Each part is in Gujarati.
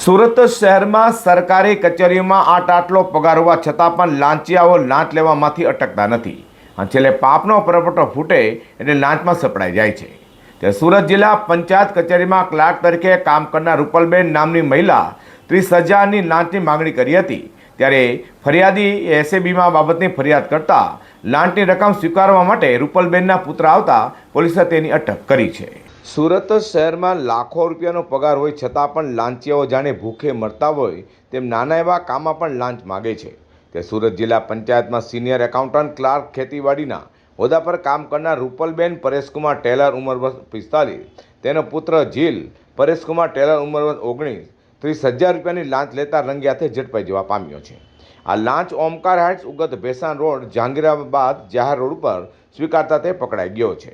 સુરત શહેરમાં સરકારી કચેરીઓમાં આટલો પગાર હોવા છતાં પણ લાંચિયાઓ લાંચ લેવામાંથી અટકતા નથી અને છેલ્લે પાપનો પરપોટો ફૂટે એટલે લાંચમાં સપડાઈ જાય છે. ત્યારે સુરત જિલ્લા પંચાયત કચેરીમાં ક્લાર્ક તરીકે કામ કરનાર રૂપલબેન નામની મહિલા 30,000ની લાંચની માગણી કરી હતી. ત્યારે ફરિયાદી એસએબીમાં બાબતની ફરિયાદ કરતા લાંચની રકમ સ્વીકારવા માટે રૂપલબેનના પુત્ર આવતા પોલીસે તેની અટક કરી છે. સુરત શહેરમાં લાખો રૂપિયાનો પગાર હોય છતાં પણ લાંચિયાઓ જાણે ભૂખે મરતા હોય તેમ નાના એવા કામમાં પણ લાંચ માગે છે. તે સુરત જિલ્લા પંચાયતમાં સિનિયર એકાઉન્ટન્ટ ક્લાર્ક ખેતીવાડીના હોદ્દા પર કામ કરનાર રૂપલબેન પરેશકુમાર ટેલર ઉંમર વર્ષ 45, તેનો પુત્ર જીલ પરેશકુમાર ટેલર ઉંમર વર્ષ 19, 30,000 રૂપિયાની લાંચ લેતા રંગે હાથે ઝડપાઈ જવા પામ્યો છે. આ લાંચ ઓમકાર હાઇટ્સ ઉગત ભેસાણ રોડ જહાંગીરાબાદ જાહેર રોડ ઉપર સ્વીકારતા તે પકડાઈ ગયો છે.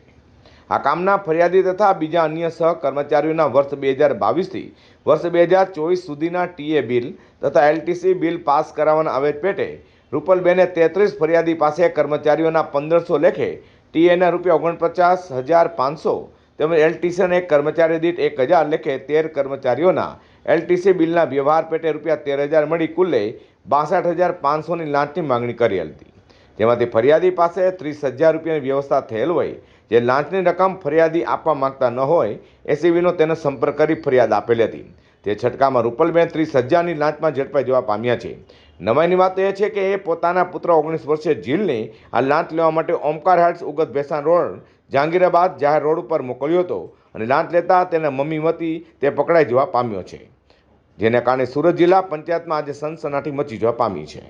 આ કામના ફરિયાદી તથા બીજા અન્ય સહ કર્મચારીઓના વર્ષ 2022થી વર્ષ 2024 સુધીના ટીએ બિલ તથા એલટીસી બિલ પાસ કરાવવાના આવેદ પેટે રૂપલબેને 33 ફરિયાદી પાસે કર્મચારીઓના 1500 લેખે ટીએના ₹49,500 તેમજ એલટીસીના એક કર્મચારી દીઠ 1,000 લેખે 13 કર્મચારીઓના એલટીસી બિલના વ્યવહાર પેટે ₹13,000 મળી કુલ્લે 62,500ની લાંચની માંગણી કરી હતી. જેમાંથી ફરિયાદી પાસે 30,000 રૂપિયાની વ્યવસ્થા થયેલ હોય, જે લાંચની રકમ ફરિયાદી આપવા માંગતા ન હોય એસીબીનો તેને સંપર્ક કરી ફરિયાદ આપેલી હતી. તે છટકામાં રૂપલબેન 30,000ની લાંચમાં ઝડપાઈ જવા પામ્યા છે. નવાઈની વાત એ છે કે એ પોતાના પુત્ર 19 વર્ષીય જીલને આ લાંચ લેવા માટે ઓમકાર હાઇટ્સ ઉગત ભેસાણ રોડ જહાંગીરાબાદ જાહેર રોડ ઉપર મોકલ્યો હતો અને લાંચ લેતા તેના મમ્મી વતી તે પકડાઈ જવા પામ્યો છે, જેના કારણે સુરત જિલ્લા પંચાયતમાં આજે સનસનાટી મચી જવા પામી છે.